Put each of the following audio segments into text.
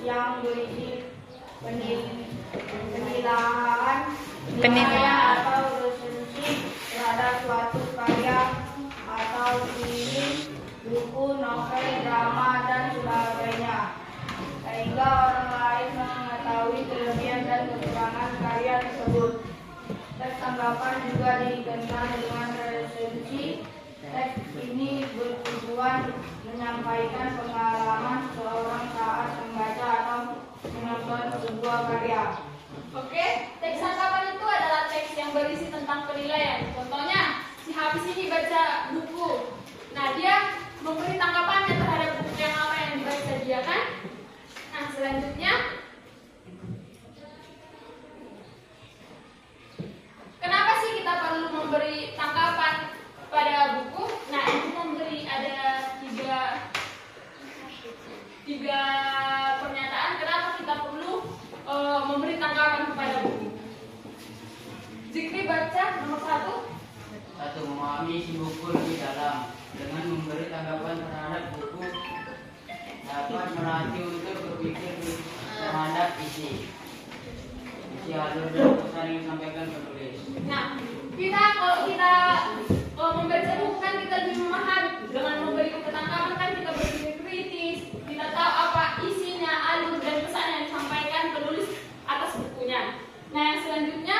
yang berisi penilaian atau resensi terhadap suatu karya atau film, buku, novel, drama, dan sebagainya, sehingga orang lain mengetahui kelebihan dan kekurangan karya tersebut. Teks tanggapan juga dikenal dengan resensi. Teks ini bertujuan menyampaikan pengalaman seorang saat membaca atau menonton sebuah karya. Oke, teks tanggapan itu adalah teks yang berisi tentang penilaian. Contohnya, si Hafiz ini baca buku. Nah, dia memberi tanggapannya terhadap buku yang apa yang dibaca dia, kan? Nah, selanjutnya, kenapa sih kita perlu memberi tanggapan pada buku? Nah, ini memberi ada tiga pernyataan kenapa kita perlu memberi tanggapan kepada buku. Zikri baca nomor 1. Memahami isi buku lebih dalam. Dengan memberi tanggapan terhadap buku dapat melatih untuk berpikir terhadap isi alur dan pesan yang disampaikan penulis. Nah, kalau kita membaca buku kan kita lebih memahami. Dengan memberi tanggapan kan kita berpikir kritis, kita tahu apa isinya, alur dan pesan yang disampaikan penulis atas bukunya. Nah, yang selanjutnya,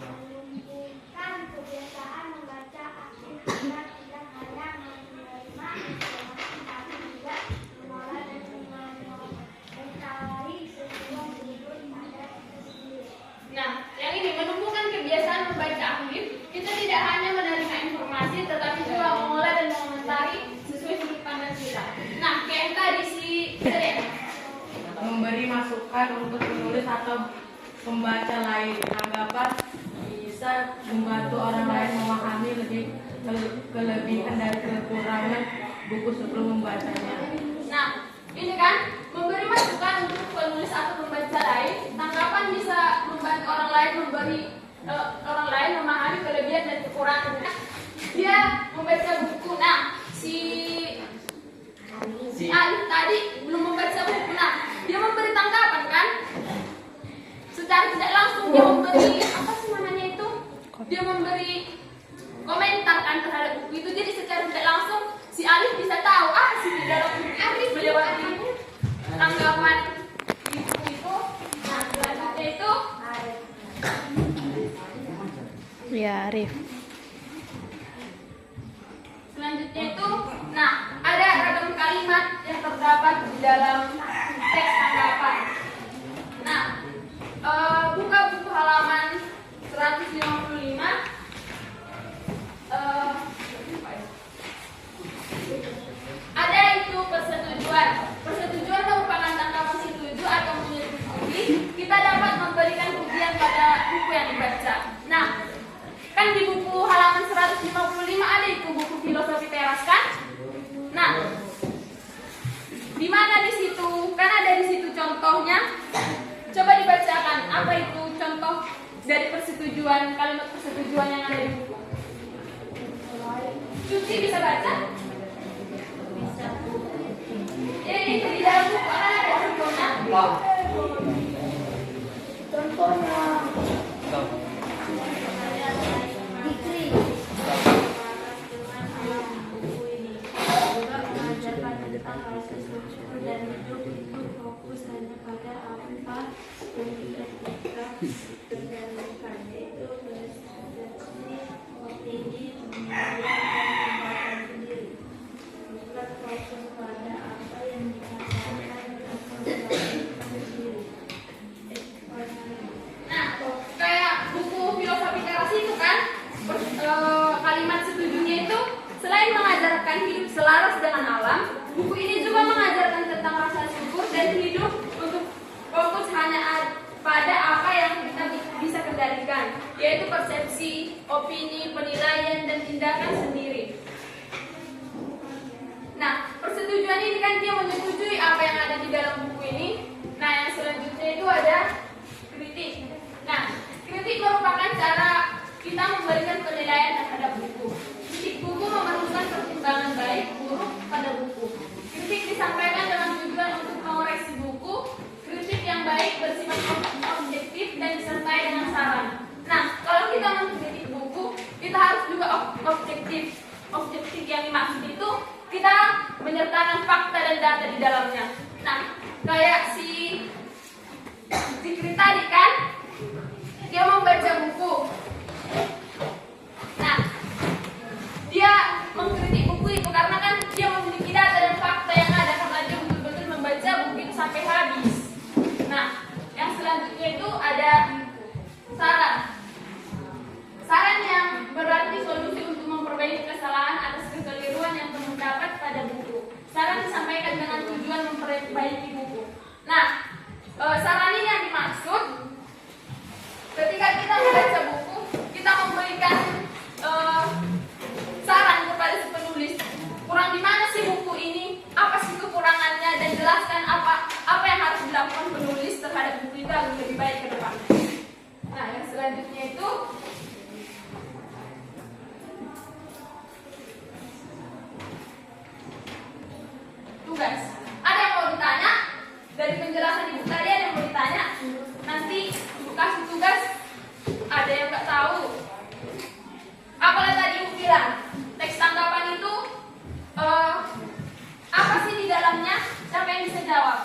menumbuhkan kebiasaan membaca aktif agar tidak hanya menerima informasi tapi juga mengolah dan mengetahui sesuatu berikut pada kita sendiri. nah, yang ini menumbuhkan kebiasaan membaca aktif. Kita tidak hanya menerima informasi, tetapi juga mengolah dan mengomentari sesuai sudut pandang kita. Nah, kayak yang tadi Memberi masukan untuk penulis atau pembaca lain. Tanggapan bisa membantu orang lain memahami lebih kelebihan dan kekurangan buku sebelum membacanya. Nah, ini kan memberi masukan untuk penulis atau pembaca lain. Tanggapan bisa membantu orang lain memahami kelebihan dan kekurangannya. Dia membaca buku. Nah, si Alif tadi belum membaca buku. Nah, dia memberi tanggapan kan? Secara tidak langsung dia memberi apa sih namanya itu? Dia memberi komentar kan terhadap buku itu. Jadi secara tidak langsung si Alif bisa tahu si di dalam buku Alif melewati tanggapan buku itu. Nah, selanjutnya itu Ya, Arif. Selanjutnya itu, nah ada ragam kalimat yang terdapat di dalam teks tanggapan. Nah, buka buku halaman 155. Ada itu persetujuan. Persetujuan merupakan tanggapan setuju atau menyetujui. Kita dapat memberikan pujian pada buku yang dibaca. Nah, kan di buku halaman 155 ada itu buku filosofi teras kan? Nah, di mana di situ? Kan ada di situ contohnya. Coba dibacakan apa itu contoh dari persetujuan, kalimat persetujuan yang ada di buku. Cuci bisa baca? Bisa. Itu di dalam buku kan ada contohnya. Contohnya. Dan hidup fokus hanya pada apa yang kita kendalikan, yaitu persepsi, opini, pemikiran, dan tindakan sendiri. Bukan fokus pada apa yang dikatakan atau dilakukan sendiri. Nah, kayak buku filosofi teras itu kan, kalimat setujunya itu selain mengajarkan hidup selaras dengan alam, buku ini juga mengajarkan tentang rasa syukur dan hidup untuk fokus hanya pada apa yang kita bisa kendalikan, yaitu persepsi, opini, penilaian, dan tindakan sendiri. Nah, persetujuan ini kan dia menyetujui apa yang ada di dalam buku ini. Nah, yang selanjutnya itu ada kritik. Nah, kritik merupakan cara kita memberikan penilaian terhadap buku. Kritik buku memerlukan pertimbangan baik buruk pada buku. Kritik disampaikan dengan tujuan dan data di dalamnya. Nah, kayak si Zikri tadi kan, dia membaca buku. Nah, dia mengkritik buku itu karena kan dia memiliki data dan fakta yang ada karena dia betul-betul membaca buku itu sampai habis. Nah, yang selanjutnya itu ada saran. Saran yang berarti solusi untuk memperbaiki kesalahan atas kekeliruan yang terdapat pada buku. Saran disampaikan dengan tujuan memperbaiki buku. Nah, saran ini yang dimaksud ketika kita membaca buku, kita memberikan saran kepada si penulis. Kurang di mana sih buku ini? Apa sih kekurangannya? Dan jelaskan apa yang harus dilakukan penulis terhadap buku itu agar lebih baik ke depannya. Nah, yang selanjutnya itu tugas. Ada yang mau ditanya? Dari penjelasan ibu tadi ada yang mau ditanya? Nanti ibu kasih tugas. Ada yang nggak tahu? Apalah tadi ibu bilang? Teks tanggapan itu apa sih di dalamnya? Siapa yang bisa jawab?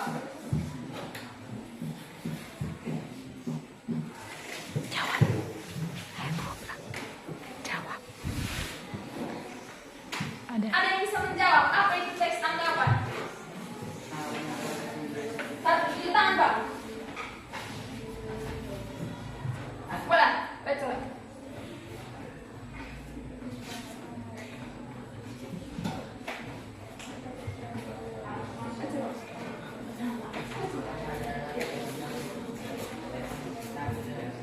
Ada yang bisa menjawab apa itu teks tanggapan? Satu cuci tangan, Pak. Boleh, baca.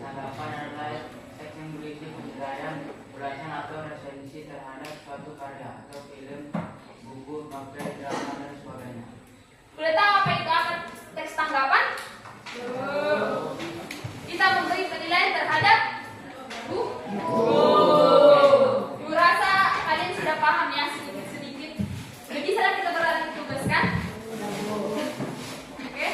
Tanggapan adalah teks yang berisi penilaian, ulasan atau resensi terhadap suatu karya atau film, buku, novel, drama, dan sebagainya. Udah tahu apa itu teks tanggapan? Kita memberi penilaian terhadap buku. Ibu rasa kalian sudah paham ya sedikit-sedikit. Bisa kita beralih tugas kan? Oke?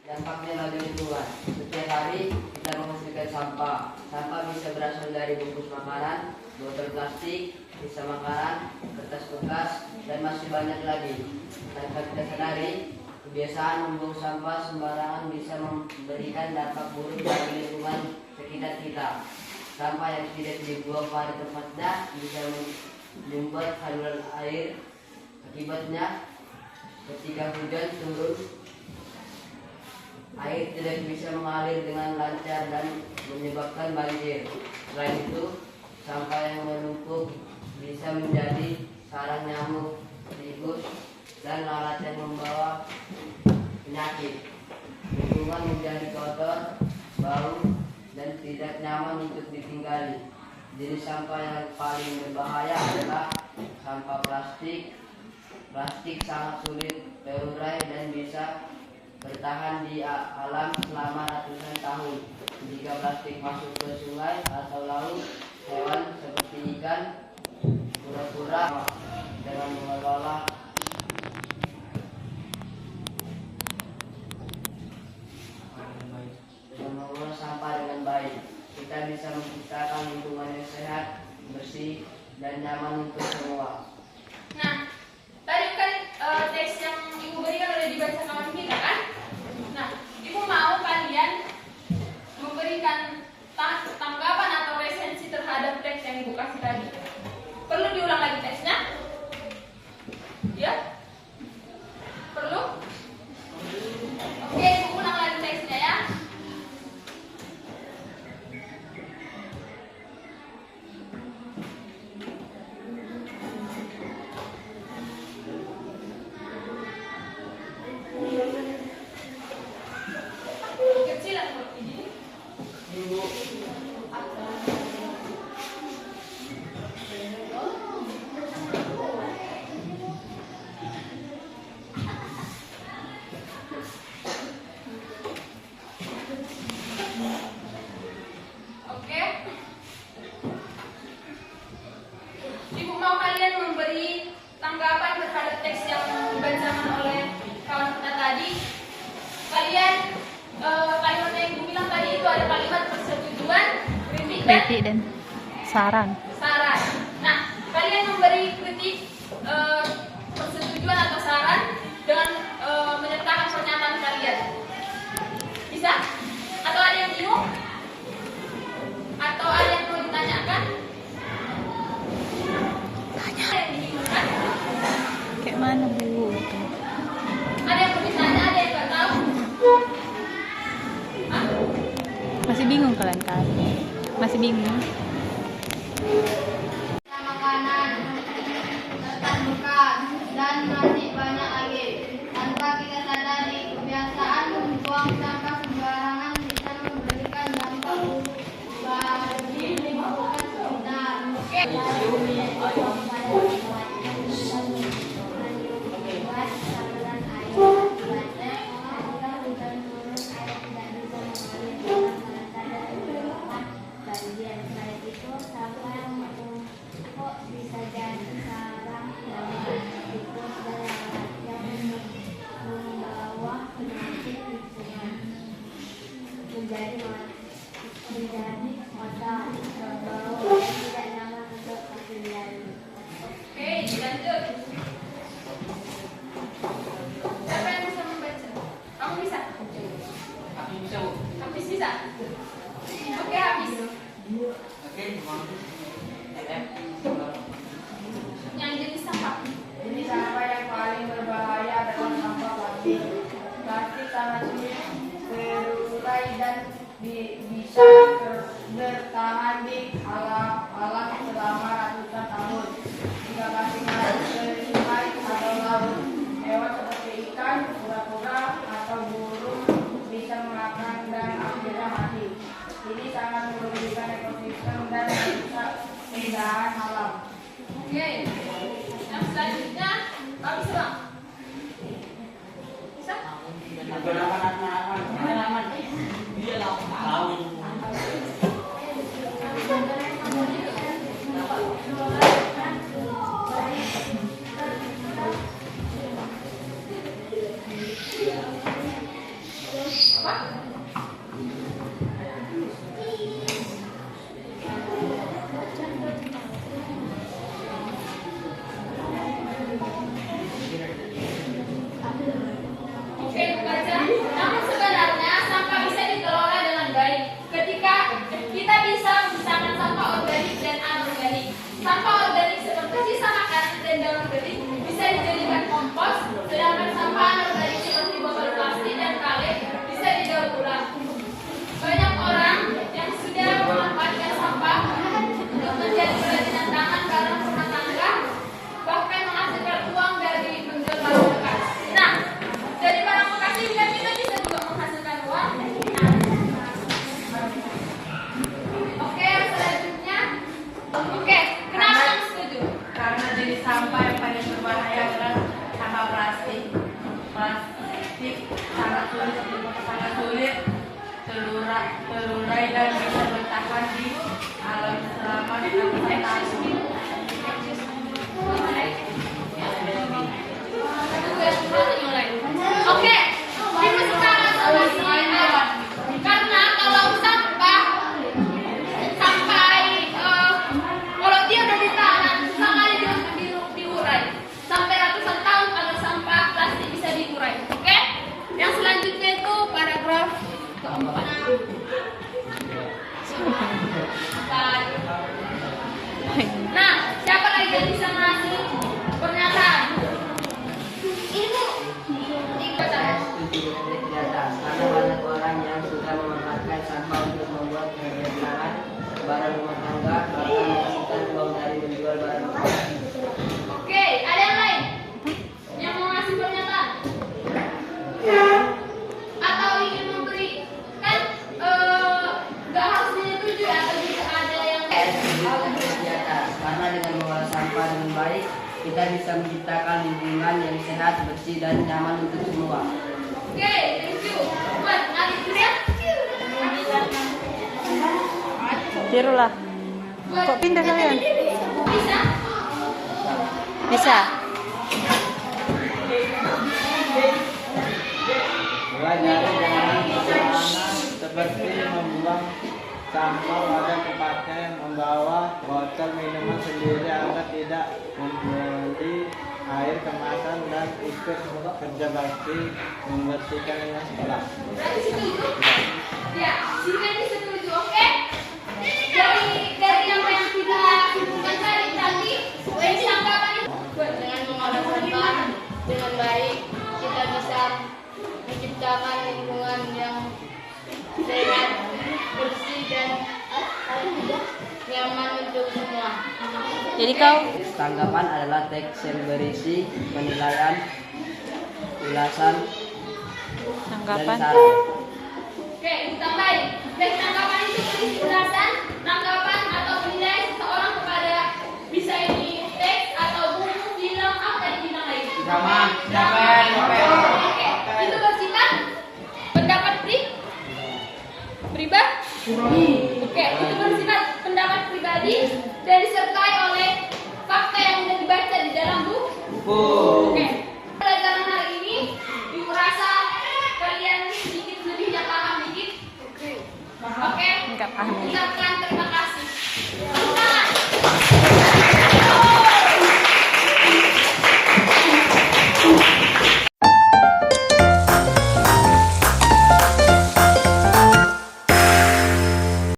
Dampaknya bagi lingkungan. Setiap hari kita menghasilkan sampah. Sampah bisa berasal dari bungkus makanan, botol plastik, sisa makanan, kertas bekas, dan masih banyak lagi. Tanpa kita sadari, kebiasaan membuang sampah sembarangan bisa memberikan dampak buruk bagi lingkungan sekitar kita. Sampah yang tidak dibuang pada tempatnya bisa menyumbat saluran air. Akibatnya, ketika hujan turun, air tidak bisa mengalir dengan lancar dan menyebabkan banjir. Selain itu, sampah yang menumpuk bisa menjadi sarang nyamuk, tikus, dan lalat yang membawa penyakit. Lingkungan menjadi kotor, bau, dan tidak nyaman untuk ditinggali. Jenis sampah yang paling berbahaya adalah sampah plastik. Plastik sangat sulit terurai dan bisa bertahan di alam selama ratusan tahun. Jika plastik masuk ke sungai atau laut, hewan seperti ikan pura-pura dengan mengelola sampah dengan baik. Kita bisa menciptakan lingkungan yang sehat, bersih, dan nyaman untuk semua. Nah, tadi kan teks yang ibu berikan udah dibaca kawan kita kan? Nah, ibu mau kalian memberikan tanggapan atau resensi terhadap teks yang ibu kasih tadi. Perlu diulang lagi teksnya? Ya? Perlu? Oke, ibu ulang lagi teksnya ya. Kecil atau begini? Oke. Ibu mau kalian memberi tanggapan terhadap teks yang dibacakan oleh kawan kita tadi. Kalian kalimat yang ibu bilang tadi itu ada kalimat persetujuan, kritik dan Kritik dan saran. saran. Nah, kalian memberi kritik mana Bu? Ada yang perlu tanya, ada yang nggak tahu? Hah? Masih bingung kalian kan? Masih bingung? Makanan, serta bekas, dan masih banyak lagi. Tanpa kita sadari, kebiasaan membuang sampah sembarangan bisa memberikan dampak buruk bagi lingkungan sekitar. Bisa jadi sarang tikus dan lalat yang membawa penyakit lingkungan menjadi kotor, berbau dan tidak nyaman untuk dihindari. Oke, lanjut. Siapa yang bisa membaca? Kamu bisa? Aku bisa, Bu. Habis bisa? Oke, habis. Oke, mau. Yang jenis sampah. Jenis sampah yang paling berbahaya adalah sampah plastik. Plastik sangat sulit terurai dan bisa bertahan di alam selama ratusan tahun. Jika plastik masuk ke sungai atau laut, hewan seperti ikan, kura-kura, atau burung bisa makan dan akhirnya mati. Ini sangat merugikan ekosistem dan merusak keindahan alam. Oke. Yang selanjutnya, kamu bisa bang? Bisa? Aman. Iya lah. Tahu. Oke, baca. Namun sebenarnya sampah bisa dikelola dengan baik ketika kita bisa memisahkan sampah organik dan anorganik. Sampah organik seperti sisa makanan dan daun kering bisa dijadikan kompos, sedangkan sampah anorganik seperti botol plastik dan kaleng bisa didaur ulang. Banyak orang yang sudah memanfaatkan sampah untuk menjadi kerajinan tangan barang rumah tangga, bahkan menghasilkan uang dari menjual barang bekas. Nah, dari barang bekas ini kan kita bisa juga menghasilkan uang. Oke, yang selanjutnya. Oke, kenapa kamu setuju? Karena jenis sampah yang paling berbahaya adalah sampah plastik. Plastik sangat sulit terurai dan bisa bertahan di alam selama ratusan tahun. Oke, kita sekarang selesai. Karena kalau sampah sampai kalau dia udah di tanah susah kali dia untuk diurai. Sampai ratusan tahun kalau sampah plastik bisa diurai. Oke? Yang selanjutnya itu paragraf keempat. Nah, siapa lagi yang bisa ngasih pernyataan? Ibu. Setuju dengan pernyataan karena banyak orang yang sudah memanfaatkan sampah untuk membuat kerajinan barang rumah tangga, bahkan menghasilkan uang dari menjual barang bekas. Oke, ada yang lain yang mau ngasih pernyataan? Atau ingin memberi kan nggak harus menyetujui atau juga ada yang Karena dengan mengolah sampah dengan baik, kita bisa menciptakan lingkungan yang sehat, bersih, dan nyaman untuk semua. Oke, thank you. Buat ngasih ya. Tiru lah. Kok pindah kalian? Bisa? Bisa. Mulai dari dengan sederhana seperti membuang sampah pada tempatnya, membawa botol minuman sendiri agar tidak membeli air kemasan dan ikut kerja bakti membersihkan lingkungan sekolah. Berarti setuju? Ya, sini setuju, oke? Dari yang kita sebutkan tadi, tanggapan itu dengan mengolah sampah menciptakan lingkungan yang sehat, bersih, dan nyaman untuk semua. Jadi kau Tanggapan adalah teks yang berisi penilaian, ulasan, dan tanggapan. saran. Oke, tambahin. Teks tanggapan itu berisi ulasan, tanggapan atau penilaian seseorang kepada bisa ini teks atau buku, film, apa yang bilang lagi? Drama. Oke, itu bersifat pendapat pribadi. Oke, itu bersifat pendapat pribadi dan disertai